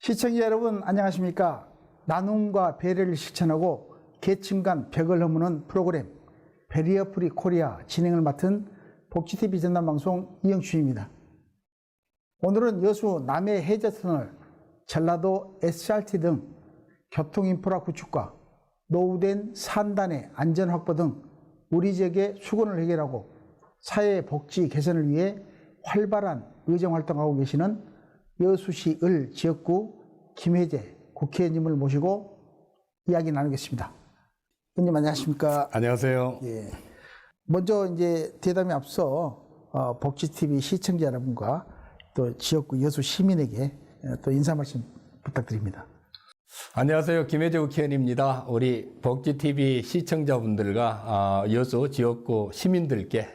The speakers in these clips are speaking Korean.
시청자 여러분 안녕하십니까? 나눔과 배려를 실천하고 계층 간 벽을 허무는 프로그램 베리어 프리 코리아 진행을 맡은 복지TV 전담방송 이영춘입니다. 오늘은 여수 남해 해저터널, 전라도 SRT 등 교통인프라 구축과 노후된 산단의 안전 확보 등 우리 지역의 수건을 해결하고 사회 복지 개선을 위해 활발한 의정활동하고 계시는 여수시 을 지역구 김혜재 국회의원님을 모시고 이야기 나누겠습니다. 의원님 안녕하십니까? 안녕하세요. 예. 먼저 이제 대담에 앞서 복지TV 시청자 여러분과 또 지역구 여수 시민에게 또 인사 말씀 부탁드립니다. 안녕하세요. 김혜재 국회의원입니다. 우리 복지TV 시청자분들과 여수 지역구 시민들께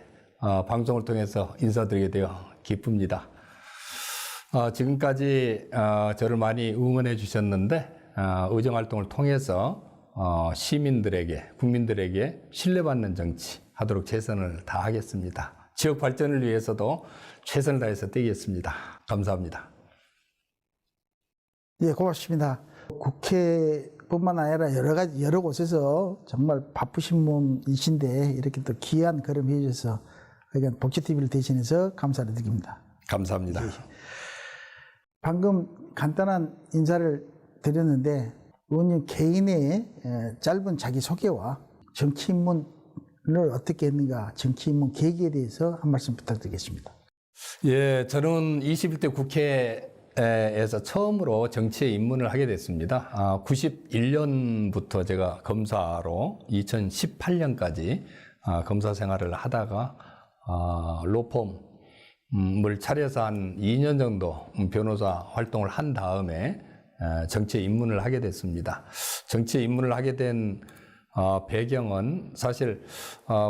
방송을 통해서 인사드리게 되어 기쁩니다. 지금까지 저를 많이 응원해 주셨는데 의정활동을 통해서 시민들에게, 국민들에게 신뢰받는 정치 하도록 최선을 다하겠습니다. 지역 발전을 위해서도 최선을 다해서 뛰겠습니다. 감사합니다. 예, 고맙습니다. 국회뿐만 아니라 여러 곳에서 정말 바쁘신 분이신데 이렇게 또 귀한 걸음 해주셔서 복지TV를 대신해서 감사를 드립니다. 감사합니다. 예. 방금 간단한 인사를 드렸는데 의원님 개인의 짧은 자기소개와 정치 입문을 어떻게 했는가, 정치 입문 계기에 대해서 한 말씀 부탁드리겠습니다. 예, 저는 21대 국회에서 처음으로 정치에 입문을 하게 됐습니다. 91년부터 제가 검사로 2018년까지 검사 생활을 하다가 로펌을 차려서 한 2년 정도 변호사 활동을 한 다음에 정치에 입문을 하게 됐습니다. 정치에 입문을 하게 된 배경은 사실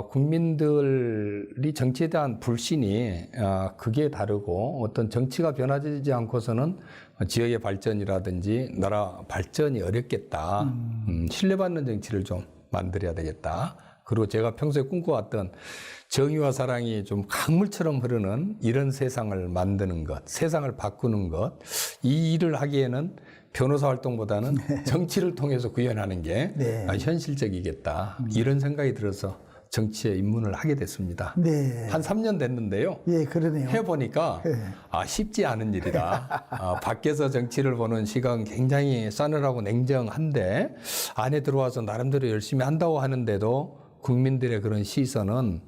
국민들이 정치에 대한 불신이 극에 다르고 어떤 정치가 변화되지 않고서는 지역의 발전이라든지 나라 발전이 어렵겠다. 신뢰받는 정치를 좀 만들어야 되겠다. 그리고 제가 평소에 꿈꿔왔던 정의와 사랑이 좀 강물처럼 흐르는 이런 세상을 만드는 것, 세상을 바꾸는 것, 이 일을 하기에는 변호사 활동보다는 정치를 통해서 구현하는 게 현실적이겠다. 이런 생각이 들어서 정치에 입문을 하게 됐습니다. 네. 한 3년 됐는데요. 예, 그러네요. 해보니까 쉽지 않은 일이다. 밖에서 정치를 보는 시각은 굉장히 싸늘하고 냉정한데 안에 들어와서 나름대로 열심히 한다고 하는데도 국민들의 그런 시선은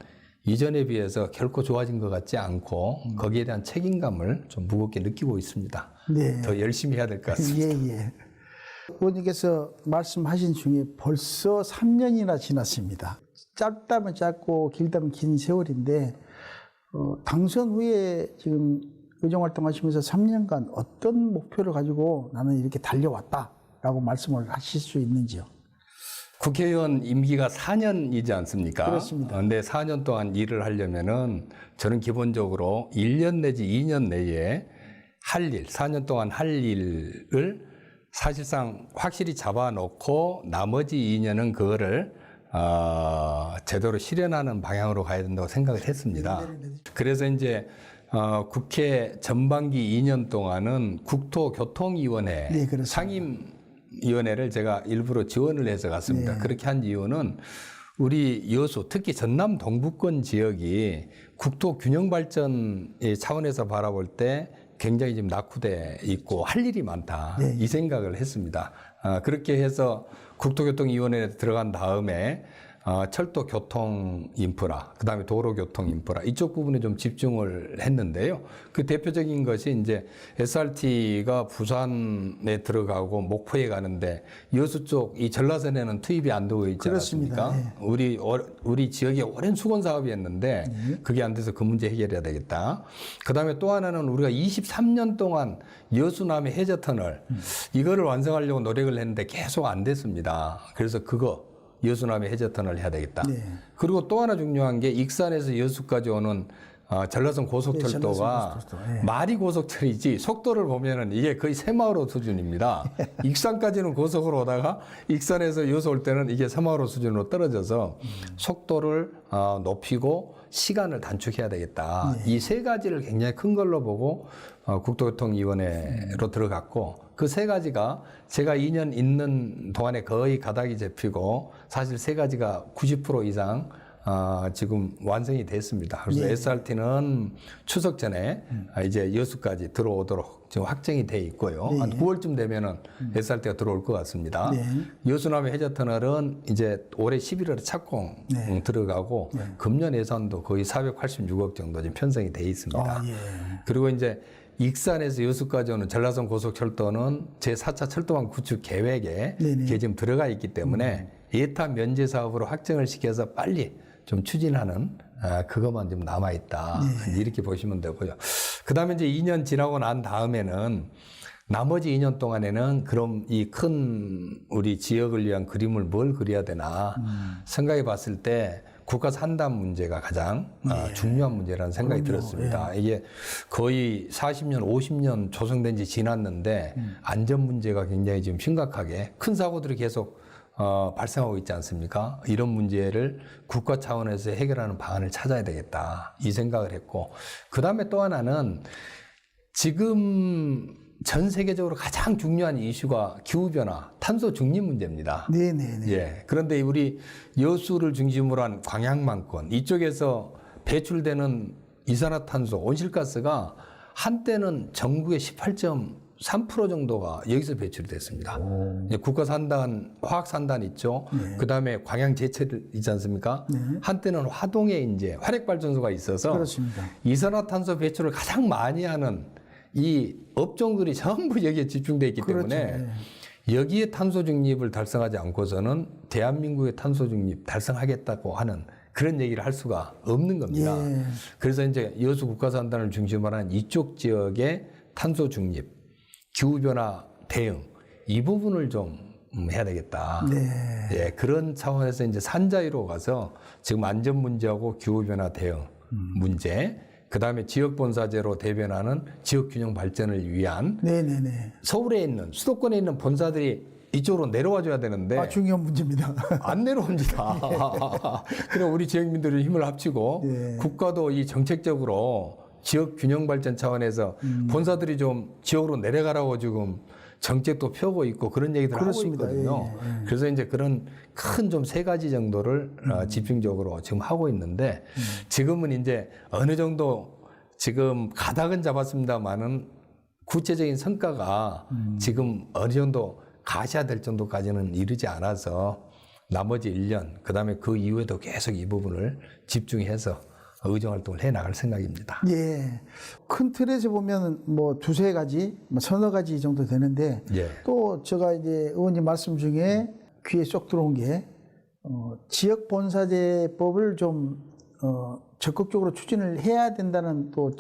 이전에 비해서 결코 좋아진 것 같지 않고 거기에 대한 책임감을 좀 무겁게 느끼고 있습니다. 네. 더 열심히 해야 될 것 같습니다. 예. 의원님께서 말씀하신 중에 벌써 3년이나 지났습니다. 짧다면 짧고 길다면 긴 세월인데 당선 후에 지금 의정활동 하시면서 3년간 어떤 목표를 가지고 나는 이렇게 달려왔다라고 말씀을 하실 수 있는지요? 국회의원 임기가 4년이지 않습니까? 그렇습니다. 그런데 4년 동안 일을 하려면은 저는 기본적으로 1년 내지 2년 내에 할 일, 4년 동안 할 일을 사실상 확실히 잡아놓고 나머지 2년은 그거를 제대로 실현하는 방향으로 가야 된다고 생각을 했습니다. 그래서 이제 국회 전반기 2년 동안은 국토교통위원회 상임위원회를 제가 일부러 지원을 해서 갔습니다. 그렇게 한 이유는 우리 여수, 특히 전남 동부권 지역이 국토 균형 발전의 차원에서 바라볼 때 굉장히 지금 낙후돼 있고 할 일이 많다. 이 생각을 했습니다. 그렇게 해서 국토교통위원회에 들어간 다음에 철도 교통 인프라, 그 다음에 도로 교통 인프라 이쪽 부분에 좀 집중을 했는데요. 그 대표적인 것이 이제 SRT가 부산에 들어가고 목포에 가는데 여수 쪽 이 전라선에는 투입이 안 되고 있지 않습니까? 우리 지역에 오랜 수건 사업이었는데 그게 안 돼서 그 문제 해결해야 되겠다. 그 다음에 또 하나는 우리가 23년 동안 여수 남해 해저터널 이거를 완성하려고 노력을 했는데 계속 안 됐습니다. 그래서 여수 남해 해저터널 해야 되겠다. 그리고 또 하나 중요한 게 익산에서 여수까지 오는 전라선 고속철도가 전라선 고속철도, 예. 말이 고속철이지 속도를 보면은 이게 거의 새마을호 수준입니다. 익산까지는 고속으로 오다가 익산에서 여수 올 때는 이게 새마을호 수준으로 떨어져서 속도를 높이고 시간을 단축해야 되겠다. 이 세 가지를 굉장히 큰 걸로 보고 국토교통위원회로 들어갔고 그 세 가지가 제가 2년 있는 동안에 거의 가닥이 잡히고 사실 세 가지가 90% 이상 지금 완성이 됐습니다. 그래서 SRT는 추석 전에 이제 여수까지 들어오도록 지금 확정이 돼 있고요. 한 9월쯤 되면은 SRT가 들어올 것 같습니다. 여수남해 해저터널은 이제 올해 11월에 착공 들어가고 금년 예산도 거의 486억 정도 지금 편성이 돼 있습니다. 그리고 이제 익산에서 여수까지 오는 전라선 고속철도는 제4차 철도망 구축 계획에 이게 지금 들어가 있기 때문에 예타 면제 사업으로 확정을 시켜서 빨리 좀 추진하는 그것만 좀 남아 있다. 이렇게 보시면 되고요. 그다음에 이제 2년 지나고 난 다음에는 나머지 2년 동안에는 그럼 이 큰 우리 지역을 위한 그림을 뭘 그려야 되나 생각해 봤을 때 국가 산단 문제가 가장 중요한 문제라는 생각이 들었습니다. 이게 거의 40년, 50년 조성된 지 지났는데 안전 문제가 굉장히 지금 심각하게 큰 사고들이 계속 발생하고 있지 않습니까? 이런 문제를 국가 차원에서 해결하는 방안을 찾아야 되겠다. 이 생각을 했고, 그 다음에 또 하나는 지금 전 세계적으로 가장 중요한 이슈가 기후변화, 탄소 중립 문제입니다. 예. 그런데 우리 여수를 중심으로 한 광양만권, 이쪽에서 배출되는 이산화탄소, 온실가스가 한때는 전국의 18.3% 정도가 여기서 배출이 됐습니다. 국가 산단, 화학 산단 있죠. 그 다음에 광양 제철 있지 않습니까? 한때는 화동에 이제 화력 발전소가 있어서 그렇습니다. 이산화탄소 배출을 가장 많이 하는 이 업종들이 전부 여기에 집중되어 있기 때문에 여기에 탄소 중립을 달성하지 않고서는 대한민국의 탄소 중립 달성하겠다고 하는 그런 얘기를 할 수가 없는 겁니다. 그래서 이제 여수 국가산단을 중심으로 한 이쪽 지역의 탄소 중립, 기후변화 대응 이 부분을 좀 해야 되겠다. 예, 그런 차원에서 이제 산자위로 가서 지금 안전 문제하고 기후변화 대응 문제, 그 다음에 지역본사제로 대변하는 지역균형 발전을 위한 서울에 있는 수도권에 있는 본사들이 이쪽으로 내려와 줘야 되는데 중요한 문제입니다. 안 내려옵니다. 그럼 우리 지역민들이 힘을 합치고 국가도 이 정책적으로 지역 균형 발전 차원에서 본사들이 좀 지역으로 내려가라고 지금 정책도 펴고 있고 그런 얘기들 하고 있거든요. 그래서 이제 그런 큰 좀 세 가지 정도를 집중적으로 지금 하고 있는데 지금은 이제 어느 정도 지금 가닥은 잡았습니다만은 구체적인 성과가 지금 어느 정도 가시화될 정도까지는 이르지 않아서 나머지 1년 그다음에 그 이후에도 계속 이 부분을 집중해서 의정활동을 해 나갈 생각입니다. 예. 큰 틀에서 보면 뭐 두세 가지, 서너 가지 정도 되는데 또 제가 이제 의원님 말씀 중에 귀에 쏙 들어온 게 지역 본사제법을 좀 적극적으로 추진을 해야 된다는 또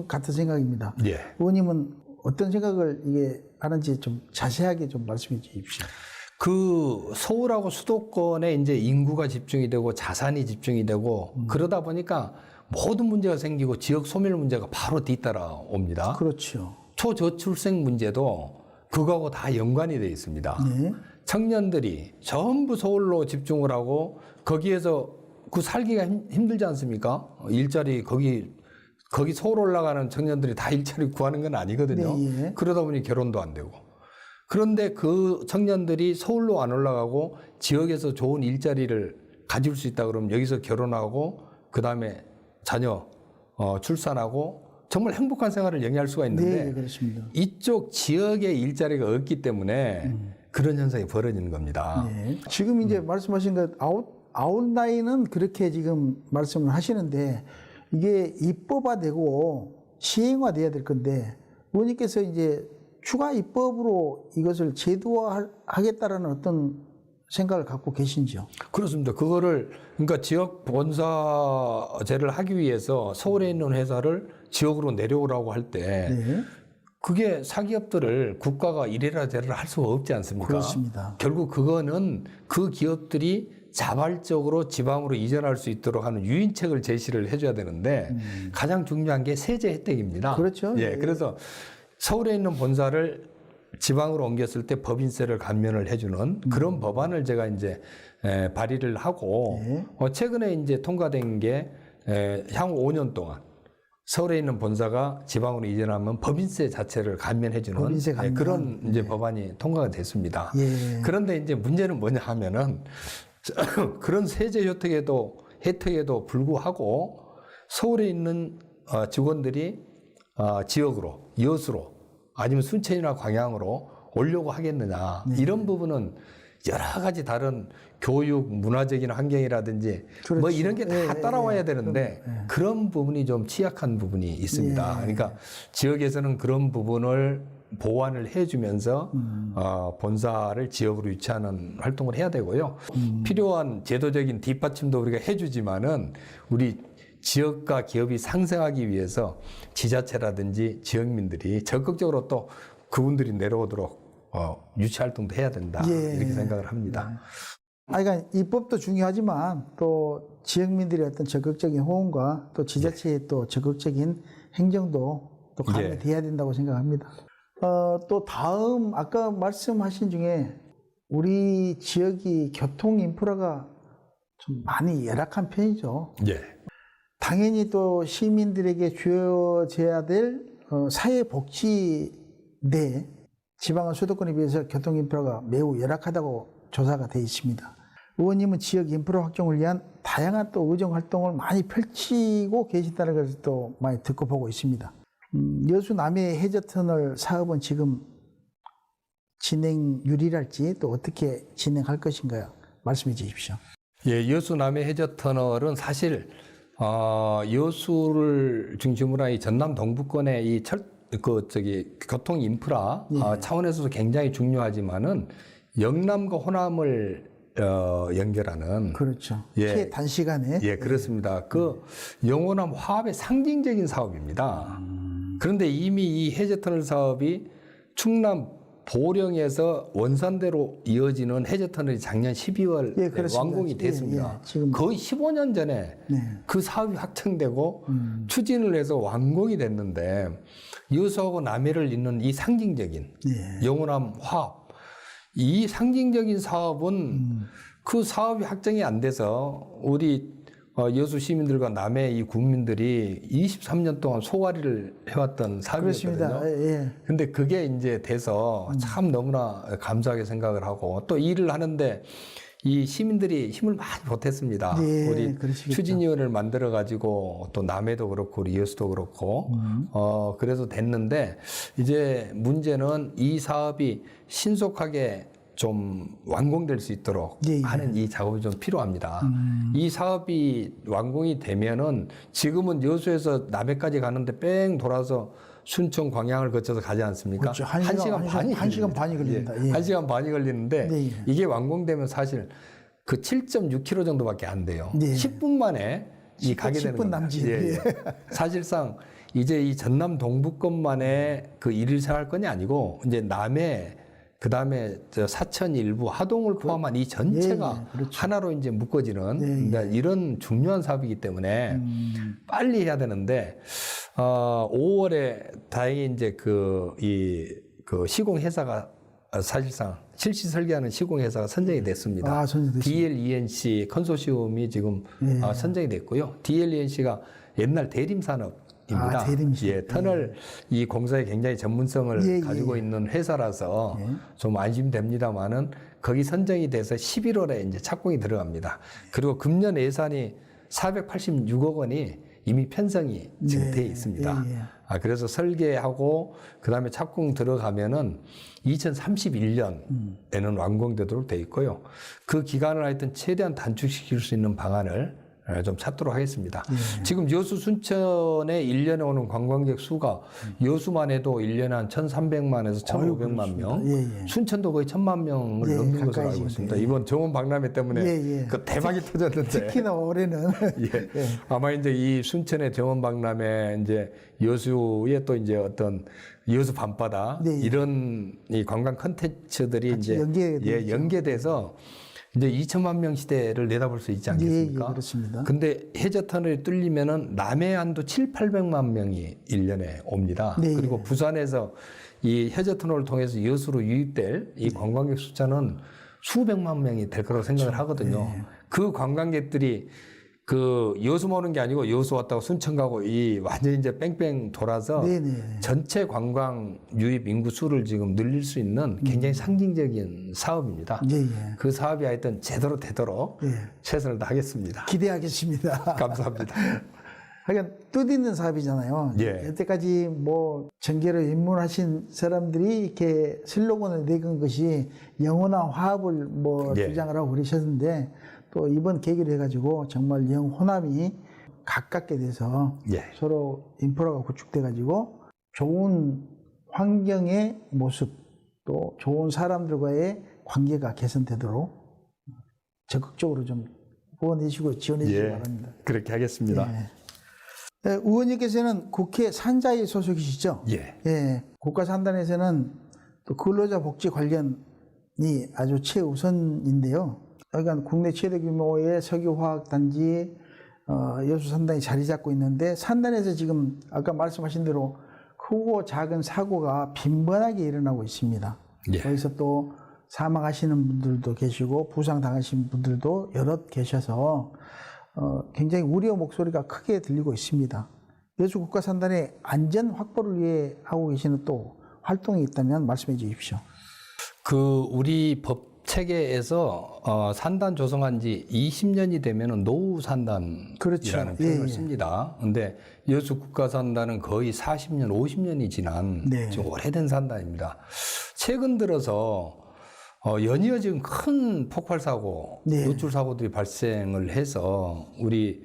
같은 생각입니다. 의원님은 어떤 생각을 이게 하는지 좀 자세하게 좀 말씀해 주십시오. 그 서울하고 수도권에 이제 인구가 집중이 되고 자산이 집중이 되고 그러다 보니까 모든 문제가 생기고 지역 소멸 문제가 바로 뒤따라 옵니다. 그렇죠. 초저출생 문제도 그거하고 다 연관이 되어 있습니다. 청년들이 전부 서울로 집중을 하고 거기에서 그 살기가 힘들지 않습니까? 일자리 거기 서울 올라가는 청년들이 다 일자리 구하는 건 아니거든요. 그러다 보니 결혼도 안 되고. 그런데 그 청년들이 서울로 안 올라가고 지역에서 좋은 일자리를 가질 수 있다 그러면 여기서 결혼하고 그 다음에 자녀 출산하고 정말 행복한 생활을 영위할 수가 있는데 이쪽 지역의 일자리가 없기 때문에 그런 현상이 벌어지는 겁니다. 지금 이제 말씀하신 것 아웃라인은 그렇게 지금 말씀을 하시는데 이게 입법화되고 시행화돼야 될 건데 의원님께서 이제 추가 입법으로 이것을 제도화하겠다라는 어떤 생각을 갖고 계신지요? 그렇습니다. 그거를 그러니까 지역 본사제를 하기 위해서 서울에 있는 회사를 지역으로 내려오라고 할 때 그게 사기업들을 국가가 이래라 저래라 할 수가 없지 않습니까? 그렇습니다. 결국 그거는 그 기업들이 자발적으로 지방으로 이전할 수 있도록 하는 유인책을 제시를 해줘야 되는데 가장 중요한 게 세제 혜택입니다. 그렇죠. 예, 그래서 서울에 있는 본사를 지방으로 옮겼을 때 법인세를 감면을 해주는 그런 법안을 제가 이제 발의를 하고 최근에 이제 통과된 게 향후 5년 동안 서울에 있는 본사가 지방으로 이전하면 법인세 자체를 감면해주는 법인세 감면. 그런 이제 법안이 통과가 됐습니다. 예. 그런데 이제 문제는 뭐냐 하면은 그런 세제 혜택에도 불구하고 서울에 있는 직원들이 지역으로, 여수로 아니면 순천이나 광양으로 오려고 하겠느냐. 이런 부분은 여러 가지 다른 교육, 문화적인 환경이라든지 뭐 그렇죠. 이런 게 다 따라와야 되는데 그런 부분이 좀 취약한 부분이 있습니다. 그러니까 지역에서는 그런 부분을 보완을 해주면서 본사를 지역으로 유치하는 활동을 해야 되고요. 필요한 제도적인 뒷받침도 우리가 해주지만은 우리 지역과 기업이 상생하기 위해서 지자체라든지 지역민들이 적극적으로 또 그분들이 내려오도록 유치 활동도 해야 된다. 이렇게 생각을 합니다. 그러니까 입법도 중요하지만 또 지역민들의 어떤 적극적인 호응과 또 지자체의 또 적극적인 행정도 또 가미돼야 된다고 생각합니다. 또 다음 아까 말씀하신 중에 우리 지역이 교통 인프라가 좀 많이 열악한 편이죠. 예. 당연히 또 시민들에게 주어져야 될 사회복지 내 지방은 수도권에 비해서 교통 인프라가 매우 열악하다고 조사가 되어 있습니다. 의원님은 지역 인프라 확정을 위한 다양한 또 의정 활동을 많이 펼치고 계신다는 것을 또 많이 듣고 보고 있습니다. 여수 남해 해저터널 사업은 지금 진행률이랄지 또 어떻게 진행할 것인가요? 말씀해 주십시오. 예, 여수 남해 해저터널은 사실 여수를 중심으로 한 이 전남 동부권의 이 교통 인프라 차원에서도 굉장히 중요하지만은 영남과 호남을 연결하는 그렇죠. 단시간에 예, 그렇습니다. 그 영호남 화합의 상징적인 사업입니다. 그런데 이미 이 해저터널 사업이 충남 보령에서 원산대로 이어지는 해저터널이 작년 12월 완공이 됐습니다. 지금 거의 15년 전에 그 사업이 확정되고 추진을 해서 완공이 됐는데 여수하고 남해를 잇는 이 상징적인 영호남 화합, 이 상징적인 사업은 그 사업이 확정이 안 돼서 우리 여수 시민들과 남해 이 국민들이 23년 동안 소화리를 해왔던 사업이었거든요. 근데 그게 이제 돼서 참 너무나 감사하게 생각을 하고 또 일을 하는데 이 시민들이 힘을 많이 보탰습니다. 우리 그러시겠죠. 추진위원회를 만들어 가지고 또 남해도 그렇고 우리 여수도 그렇고 그래서 됐는데 이제 문제는 이 사업이 신속하게 좀 완공될 수 있도록 하는 이 작업이 좀 필요합니다. 이 사업이 완공이 되면은 지금은 여수에서 남해까지 가는데 뺑 돌아서 순천 광양을 거쳐서 가지 않습니까? 그렇죠. 한 시간 반이 걸립니다. 한 시간 반이 걸리는데 이게 완공되면 사실 그 7.6km 정도밖에 안 돼요. 10분 만에 이 가게 되는 10분 남짓. 사실상 이제 이 전남 동부권만의 그 일일생활권이 아니고 이제 남해 그다음에 사천 일부 하동을 포함한 이 전체가 하나로 이제 묶어지는 그러니까 이런 중요한 사업이기 때문에 빨리 해야 되는데 5월에 다행히 이제 그 시공 회사가 사실상 실시 설계하는 시공 회사가 선정이 됐습니다. DLENC 컨소시엄이 지금 선정이 됐고요. DLENC가 옛날 대림 산업 입니다. 터널 이 공사에 굉장히 전문성을 가지고 있는 회사라서 좀 안심됩니다만은 거기 선정이 돼서 11월에 이제 착공이 들어갑니다. 그리고 금년 예산이 486억 원이 이미 편성이 지금 돼 있습니다. 그래서 설계하고 그다음에 착공 들어가면은 2031년에는 완공되도록 돼 있고요. 그 기간을 하여튼 최대한 단축시킬 수 있는 방안을 좀 찾도록 하겠습니다. 지금 여수 순천에 1년에 오는 관광객 수가 여수만 해도 1년에 한 1,300만에서 1,500만 명, 순천도 거의 1,000만 명을 넘는 것으로 알고 있습니다. 이번 정원 박람회 때문에 그 대박이 터졌는데 특히나 올해는 아마 이제 이 순천의 정원 박람회 이제 여수의 또 이제 어떤 여수 밤바다 이런 이 관광 컨텐츠들이 이제 연계돼서 이제 2천만 명 시대를 내다볼 수 있지 예, 않겠습니까? 그렇습니다. 근데 해저 터널이 뚫리면은 남해안도 800만 명이 1년에 옵니다. 네. 그리고 부산에서 이 해저 터널을 통해서 여수로 유입될 이 관광객 숫자는 수백만 명이 될 거라고 생각을 하거든요. 그 관광객들이 그 여수 오는 게 아니고 여수 왔다고 순천 가고 이 완전히 이제 뺑뺑 돌아서 네네. 전체 관광 유입 인구 수를 지금 늘릴 수 있는 굉장히 상징적인 사업입니다. 예, 예. 그 사업이 하여튼 제대로 되도록 예. 최선을 다하겠습니다. 기대하겠습니다. 감사합니다. 하여간 뜻있는 사업이잖아요. 예. 여태까지 뭐 전개를 입문하신 사람들이 이렇게 슬로건을 내건 것이 영혼과 화합을 뭐 예. 주장을 하고 그러셨는데 또 이번 계기로 해가지고 정말 영혼함이 가깝게 돼서 예. 서로 인프라가 구축돼가지고 좋은 환경의 모습 또 좋은 사람들과의 관계가 개선되도록 적극적으로 좀 후원해 주시고 지원해 주시기 예. 바랍니다. 그렇게 하겠습니다. 네. 네, 의원님께서는 국회 산자위 소속이시죠? 예. 예. 국가산단에서는 또 근로자 복지 관련이 아주 최우선인데요. 그러니까 국내 최대 규모의 석유화학단지 여수산단이 자리 잡고 있는데 산단에서 지금 아까 말씀하신 대로 크고 작은 사고가 빈번하게 일어나고 있습니다. 예. 거기서 또 사망하시는 분들도 계시고 부상당하신 분들도 여럿 계셔서 굉장히 우려 목소리가 크게 들리고 있습니다. 여수 국가산단의 안전 확보를 위해 하고 계시는 또 활동이 있다면 말씀해 주십시오. 그 우리 법 체계에서 산단 조성한 지 20년이 되면은 노후 산단이라는 그렇죠. 표현을 예, 예. 씁니다. 근데 여수 국가산단은 거의 40년, 50년이 지난 네. 좀 오래된 산단입니다. 최근 들어서 연이어 지금 큰 폭발 사고, 네. 노출 사고들이 발생을 해서 우리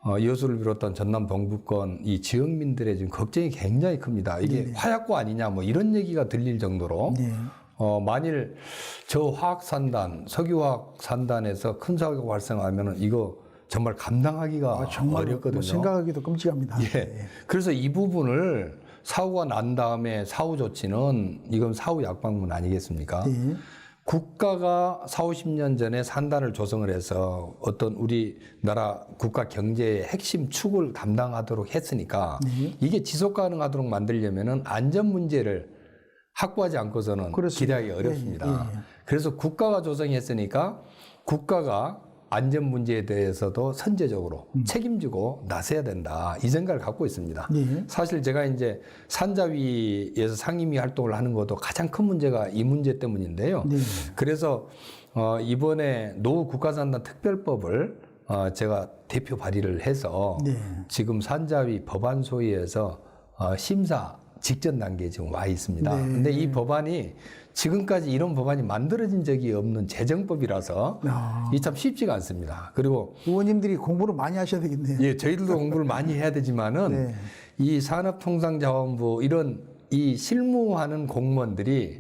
여수를 비롯한 전남 동부권 이 지역민들의 지금 걱정이 굉장히 큽니다. 이게 화약고 아니냐 뭐 이런 얘기가 들릴 정도로 네. 만일 저 화학산단, 석유화학산단에서 큰 사고가 발생하면은 이거 정말 감당하기가 정말 어렵거든요. 뭐 생각하기도 끔찍합니다. 예. 그래서 이 부분을 사고가 난 다음에 사후 조치는 이건 사후 약방문 아니겠습니까? 네. 국가가 40, 50년 전에 산단을 조성을 해서 어떤 우리나라 국가 경제의 핵심 축을 담당하도록 했으니까 이게 지속 가능하도록 만들려면은 안전 문제를 확보하지 않고서는 그렇습니다. 기대하기 어렵습니다. 예. 그래서 국가가 조성했으니까 국가가 안전 문제에 대해서도 선제적으로 책임지고 나서야 된다. 이 생각을 갖고 있습니다. 네. 사실 제가 이제 산자위에서 상임위 활동을 하는 것도 가장 큰 문제가 이 문제 때문인데요. 네. 그래서 이번에 노후 국가산단 특별법을 제가 대표 발의를 해서 네. 지금 산자위 법안 소위에서 심사 직전 단계에 지금 와 있습니다. 네. 근데 이 법안이 지금까지 이런 법안이 만들어진 적이 없는 재정법이라서 이 참 쉽지가 않습니다. 그리고 의원님들이 공부를 많이 하셔야 되겠네요. 예, 저희들도 공부를 많이 해야 되지만은 네. 이 산업통상자원부 이런 이 실무하는 공무원들이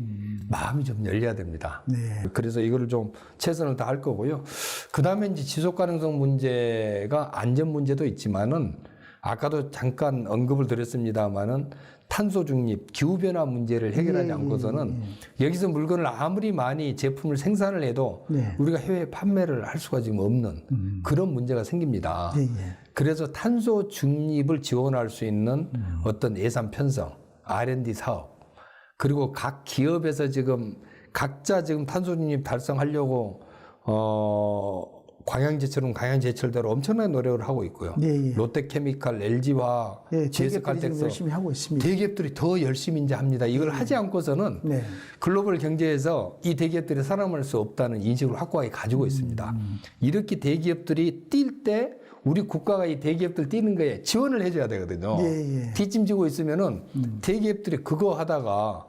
마음이 좀 열려야 됩니다. 네. 그래서 이거를 좀 최선을 다할 거고요. 그 다음에 이제 지속 가능성 문제가 안전 문제도 있지만은 아까도 잠깐 언급을 드렸습니다만은 탄소 중립, 기후 변화 문제를 해결하지 않고서는 여기서 물건을 아무리 많이 제품을 생산을 해도 네. 우리가 해외 판매를 할 수가 지금 없는 그런 문제가 생깁니다. 예, 예. 그래서 탄소 중립을 지원할 수 있는 어떤 예산 편성, R&D 사업, 그리고 각 기업에서 지금 각자 지금 탄소 중립 달성하려고 광양제철은 광양제철대로 엄청난 노력을 하고 있고요. 네, 예. 롯데케미칼, LG화학, 예, 대기업들이 지금 GS칼텍스 열심히 하고 있습니다. 대기업들이 더 열심히 이제 합니다. 이걸 하지 않고서는 네. 글로벌 경제에서 이 대기업들이 살아남을 수 없다는 인식을 확고하게 가지고 있습니다. 이렇게 대기업들이 뛸 때 우리 국가가 이 대기업들 뛰는 거에 지원을 해줘야 되거든요. 예, 예. 뒷짐지고 있으면은 대기업들이 그거 하다가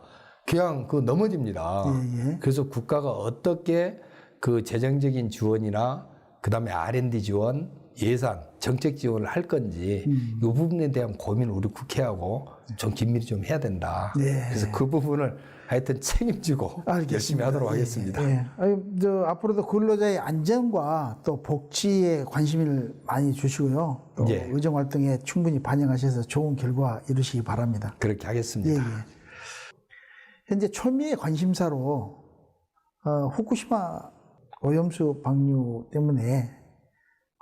그냥 그 넘어집니다. 예, 예. 그래서 국가가 어떻게 그 재정적인 지원이나 그다음에 R&D 지원, 예산, 정책 지원을 할 건지 이 부분에 대한 고민을 우리 국회하고 좀 긴밀히 좀 해야 된다. 네. 그래서 그 부분을 하여튼 책임지고 열심히 하도록 하겠습니다. 예, 예. 아니, 앞으로도 근로자의 안전과 또 복지에 관심을 많이 주시고요. 또 예. 의정 활동에 충분히 반영하셔서 좋은 결과 이루시기 바랍니다. 그렇게 예, 하겠습니다. 예. 현재 초미의 관심사로 후쿠시마 오염수 방류 때문에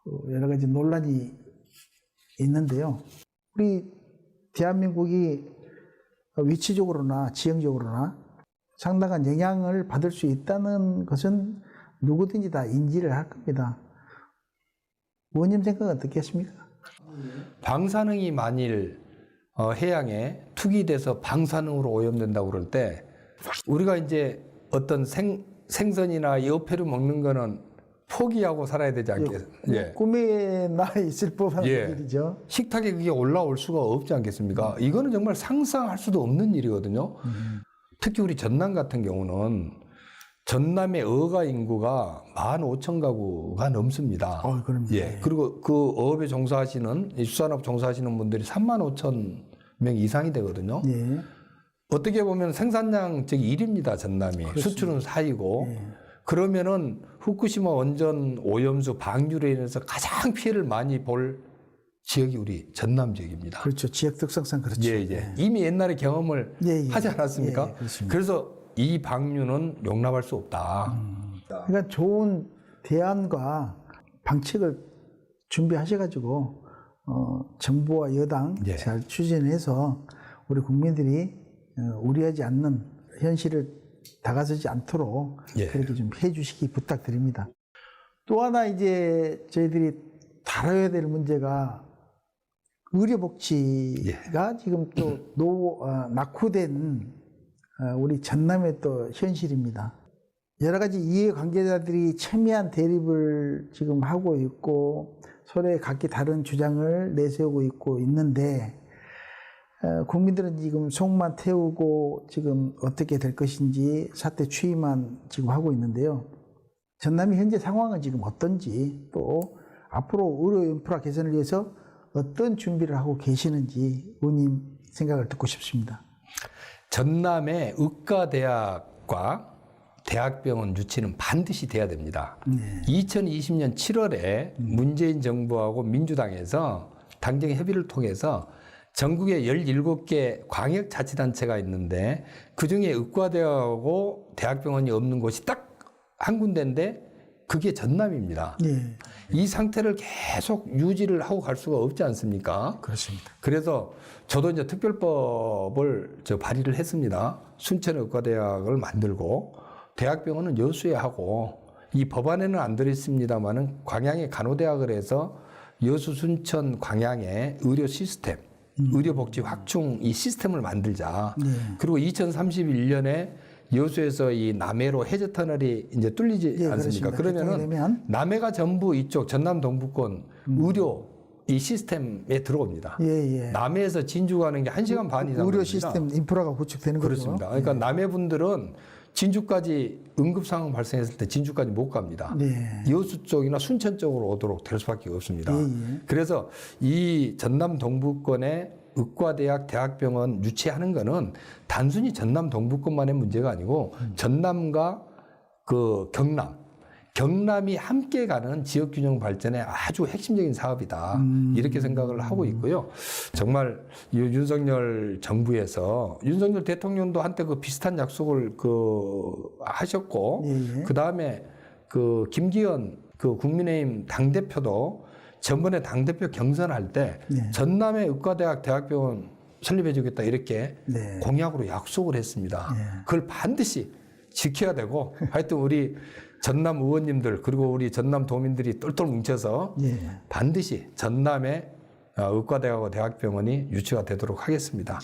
그 여러 가지 논란이 있는데요. 우리 대한민국이 위치적으로나 지형적으로나 상당한 영향을 받을 수 있다는 것은 누구든지 다 인지를 할 겁니다. 의원님 생각은 어떻겠습니까? 방사능이 만일 해양에 투기돼서 방사능으로 오염된다고 그럴 때 우리가 이제 어떤 생선이나 여패를 먹는 거는 포기하고 살아야 되지 않겠습니까? 예. 꿈에 나 있을 법한 예. 일이죠. 식탁에 그게 올라올 수가 없지 않겠습니까? 이거는 정말 상상할 수도 없는 일이거든요. 특히 우리 전남 같은 경우는 전남의 어가 인구가 15,000가구가 넘습니다. 그럼요. 예. 그리고 그 어업에 종사하시는, 이 수산업 종사하시는 분들이 35,000명 이상이 되거든요. 예. 어떻게 보면 생산량 저기 1위입니다, 전남이. 그렇습니다. 수출은 4위고. 예. 그러면은 후쿠시마 원전 오염수 방류로 인해서 가장 피해를 많이 볼 지역이 우리 전남 지역입니다. 그렇죠. 지역 특성상 그렇죠. 예, 예. 이미 옛날에 경험을 예, 예. 하지 않았습니까? 예, 그렇습니다. 그래서 이 방류는 용납할 수 없다. 그러니까 좋은 대안과 방책을 준비하셔가지고 정부와 여당 예. 잘 추진해서 우리 국민들이 우려하지 않는 현실을 다가서지 않도록 예. 그렇게 좀 해주시기 부탁드립니다. 또 하나 이제 저희들이 다뤄야 될 문제가 의료복지가 지금 또 낙후된 우리 전남의 또 현실입니다. 여러 가지 이해관계자들이 첨예한 대립을 지금 하고 있고 서로의 각기 다른 주장을 내세우고 있는데 국민들은 지금 속만 태우고 지금 어떻게 될 것인지 사태 추이만 지금 하고 있는데요. 전남의 현재 상황은 지금 어떤지 또 앞으로 의료 인프라 개선을 위해서 어떤 준비를 하고 계시는지 의원님 생각을 듣고 싶습니다. 전남의 의과대학과 대학병원 유치는 반드시 돼야 됩니다. 2020년 7월에 문재인 정부하고 민주당에서 당정 협의를 통해서 전국에 17개 광역자치단체가 있는데 그중에 의과대학하고 대학병원이 없는 곳이 딱 한 군데인데 그게 전남입니다. 네. 이 상태를 계속 유지를 하고 갈 수가 없지 않습니까? 그렇습니다. 그래서 저도 이제 특별법을 발의를 했습니다. 순천의과대학을 만들고 대학병원은 여수에 하고 이 법안에는 안 들어있습니다만은 광양의 간호대학을 해서 여수, 순천, 광양의 의료 시스템, 의료복지 확충 이 시스템을 만들자. 네. 그리고 2031년에 여수에서 이 남해로 해저 터널이 이제 뚫리지 예, 않습니까? 그렇습니다. 그러면은 남해가 전부 이쪽 전남 동부권 의료 이 시스템에 들어옵니다. 예, 예. 남해에서 진주 가는 게 1시간 반 이상 의료 걸립니다. 시스템 인프라가 구축되는 거죠. 그렇습니다. 그러니까 남해 분들은 진주까지 응급 상황 발생했을 때 진주까지 못 갑니다. 네. 여수 쪽이나 순천 쪽으로 오도록 될 수밖에 없습니다. 예, 예. 그래서 이 전남 동부권에 의과대학, 대학병원 유치하는 거는 단순히 전남 동부권만의 문제가 아니고 전남과 그 경남이 함께 가는 지역균형 발전의 아주 핵심적인 사업이다. 이렇게 생각을 하고 있고요. 정말 윤석열 정부에서 윤석열 대통령도 한때 그 비슷한 약속을 하셨고, 예. 그 다음에 그 김기현 그 국민의힘 당대표도 전번에 당대표 경선할 때 네. 전남의 의과대학 대학병원 설립해주겠다 이렇게 네. 공약으로 약속을 했습니다. 네. 그걸 반드시 지켜야 되고 하여튼 우리 전남 의원님들 그리고 우리 전남 도민들이 똘똘 뭉쳐서 예. 반드시 전남의 의과대학과 대학병원이 유치가 되도록 하겠습니다.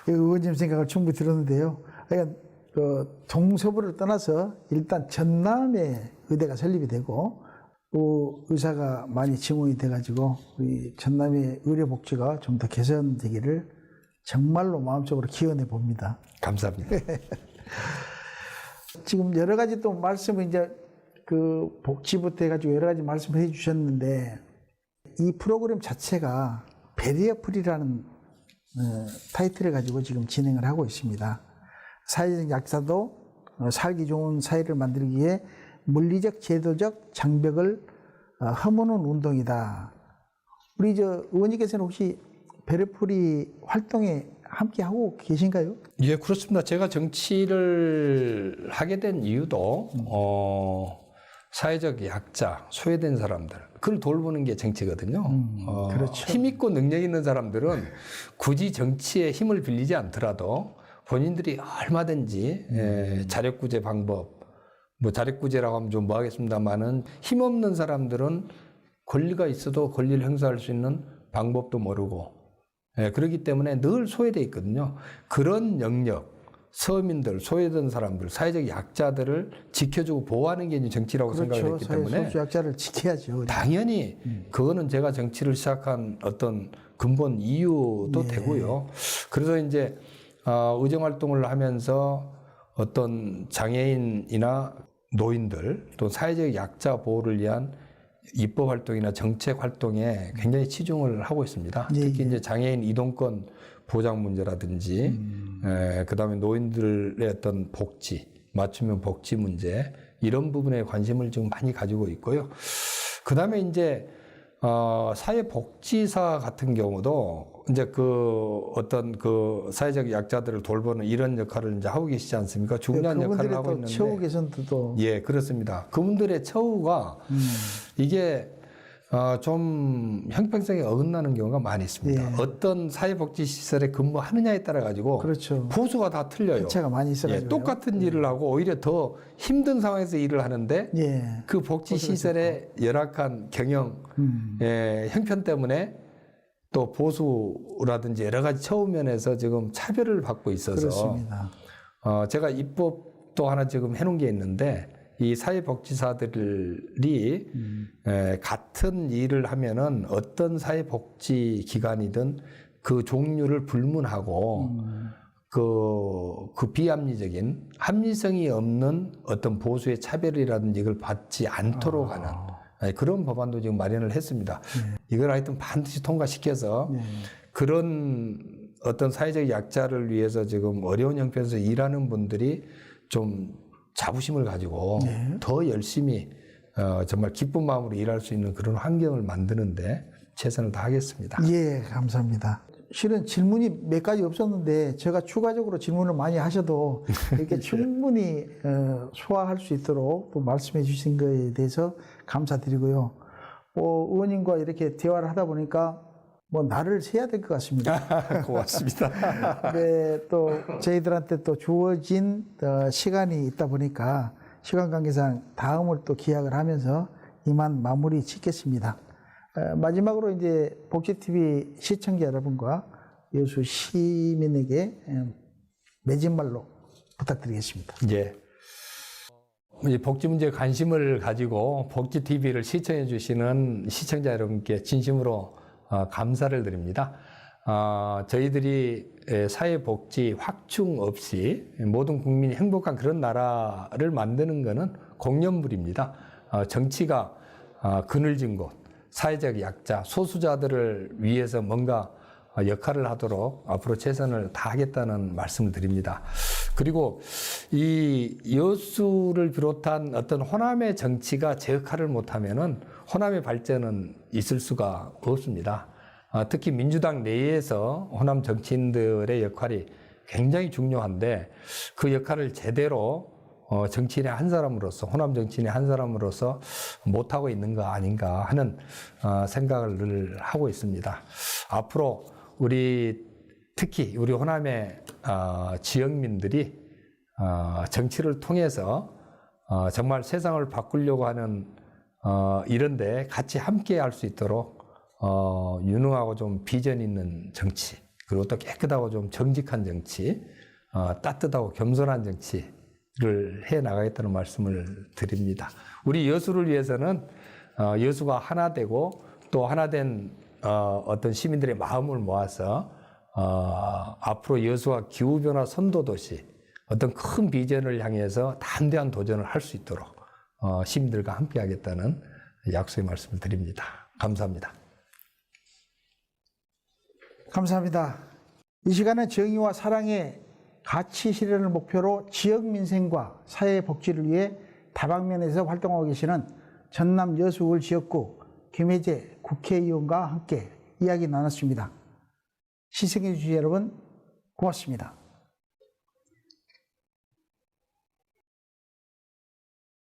의원님 생각을 충분히 들었는데요. 그러니까 그 동서부를 떠나서 일단 전남에 의대가 설립이 되고 의사가 많이 증원이 돼가지고 우리 전남의 의료복지가 좀 더 개선되기를 정말로 마음속으로 기원해 봅니다. 감사합니다. 지금 여러 가지 또 말씀을 이제 그 복지부터 해가지고 여러 가지 말씀을 해주셨는데 이 프로그램 자체가 베리어 프리라는 타이틀을 가지고 지금 진행을 하고 있습니다. 사회적 약자도 살기 좋은 사회를 만들기 위해 물리적, 제도적 장벽을 허무는 운동이다. 우리 의원님께서는 혹시 베리프리 활동에 함께 하고 계신가요? 예, 그렇습니다. 제가 정치를 하게 된 이유도 사회적 약자, 소외된 사람들, 그걸 돌보는 게 정치거든요. 그렇죠. 힘있고 능력 있는 사람들은 굳이 정치에 힘을 빌리지 않더라도 본인들이 얼마든지 자력구제 방법, 뭐 자력구제라고 하면 좀 뭐하겠습니다만은 힘없는 사람들은 권리가 있어도 권리를 행사할 수 있는 방법도 모르고 그렇기 때문에 늘 소외되어 있거든요. 그런 영역, 서민들, 소외된 사람들, 사회적 약자들을 지켜주고 보호하는 게 이제 정치라고 그렇죠. 생각을 했기 때문에 소수 약자를 지켜야죠. 우리가. 당연히 그거는 제가 정치를 시작한 어떤 근본 이유도 되고요. 그래서 이제 의정활동을 하면서 어떤 장애인이나 노인들 또 사회적 약자 보호를 위한 입법 활동이나 정책 활동에 굉장히 치중을 하고 있습니다. 특히 이제 장애인 이동권 보장 문제라든지, 그다음에 노인들의 어떤 복지, 맞춤형 복지 문제 이런 부분에 관심을 좀 많이 가지고 있고요. 그다음에 이제 사회복지사 같은 경우도 이제 그 어떤 그 사회적 약자들을 돌보는 이런 역할을 이제 하고 계시지 않습니까? 중요한 역할을 하고 있는데. 처우 개선도 또. 예, 그렇습니다. 그분들의 처우가 이게 좀 형평성에 어긋나는 경우가 많이 있습니다. 어떤 사회복지시설에 근무하느냐에 따라 가지고 그렇죠. 보수가 다 틀려요. 차가 많이 있어가지고. 똑같은 일을 하고 오히려 더 힘든 상황에서 일을 하는데 그 복지시설의 열악한 경영, 형편 때문에 또 보수라든지 여러 가지 처우 면에서 지금 차별을 받고 있어서 그렇습니다. 제가 입법도 하나 지금 해놓은 게 있는데 이 사회복지사들이 같은 일을 하면은 어떤 사회복지 기관이든 그 종류를 불문하고 그 비합리적인 합리성이 없는 어떤 보수의 차별이라든지 이걸 받지 않도록 하는 그런 법안도 지금 마련을 했습니다. 이걸 하여튼 반드시 통과시켜서 그런 어떤 사회적 약자를 위해서 지금 어려운 형편에서 일하는 분들이 좀 자부심을 가지고 더 열심히 정말 기쁜 마음으로 일할 수 있는 그런 환경을 만드는데 최선을 다하겠습니다. 예, 감사합니다. 실은 질문이 몇 가지 없었는데 제가 추가적으로 질문을 많이 하셔도 이렇게 충분히 소화할 수 있도록 또 말씀해 주신 것에 대해서 감사드리고요. 의원님과 이렇게 대화를 하다 보니까 뭐 날을 새야 될 것 같습니다. 고맙습니다. 네, 또 저희들한테 또 주어진 시간이 있다 보니까 시간 관계상 다음을 또 기약을 하면서 이만 마무리 짓겠습니다. 마지막으로 이제 복지TV 시청자 여러분과 여수 시민에게 맺은말로 부탁드리겠습니다. 예. 복지 문제에 관심을 가지고 복지TV를 시청해 주시는 시청자 여러분께 진심으로 감사를 드립니다. 저희들이 사회복지 확충 없이 모든 국민이 행복한 그런 나라를 만드는 것은 공연물입니다. 정치가 그늘진 곳, 사회적 약자, 소수자들을 위해서 뭔가 역할을 하도록 앞으로 최선을 다하겠다는 말씀을 드립니다. 그리고 이 여수를 비롯한 어떤 호남의 정치가 제 역할을 못하면은 호남의 발전은 있을 수가 없습니다. 특히 민주당 내에서 호남 정치인들의 역할이 굉장히 중요한데 그 역할을 제대로 정치인의 한 사람으로서 호남 정치인의 한 사람으로서 못하고 있는 거 아닌가 하는 생각을 늘 하고 있습니다. 앞으로 특히 우리 호남의 지역민들이 정치를 통해서 정말 세상을 바꾸려고 하는 이런데 같이 함께 할 수 있도록 유능하고 좀 비전 있는 정치, 그리고 또 깨끗하고 좀 정직한 정치, 따뜻하고 겸손한 정치를 해 나가겠다는 말씀을 드립니다. 우리 여수를 위해서는 여수가 하나 되고 또 하나 된 어떤 시민들의 마음을 모아서 앞으로 여수와 기후변화 선도도시 어떤 큰 비전을 향해서 담대한 도전을 할 수 있도록 시민들과 함께 하겠다는 약속의 말씀을 드립니다. 감사합니다. 감사합니다. 이 시간은 정의와 사랑의 가치 실현을 목표로 지역 민생과 사회 복지를 위해 다방면에서 활동하고 계시는 전남 여수울 지역구 김혜재 국회의원과 함께 이야기 나눴습니다. 시청해 주신 여러분 고맙습니다.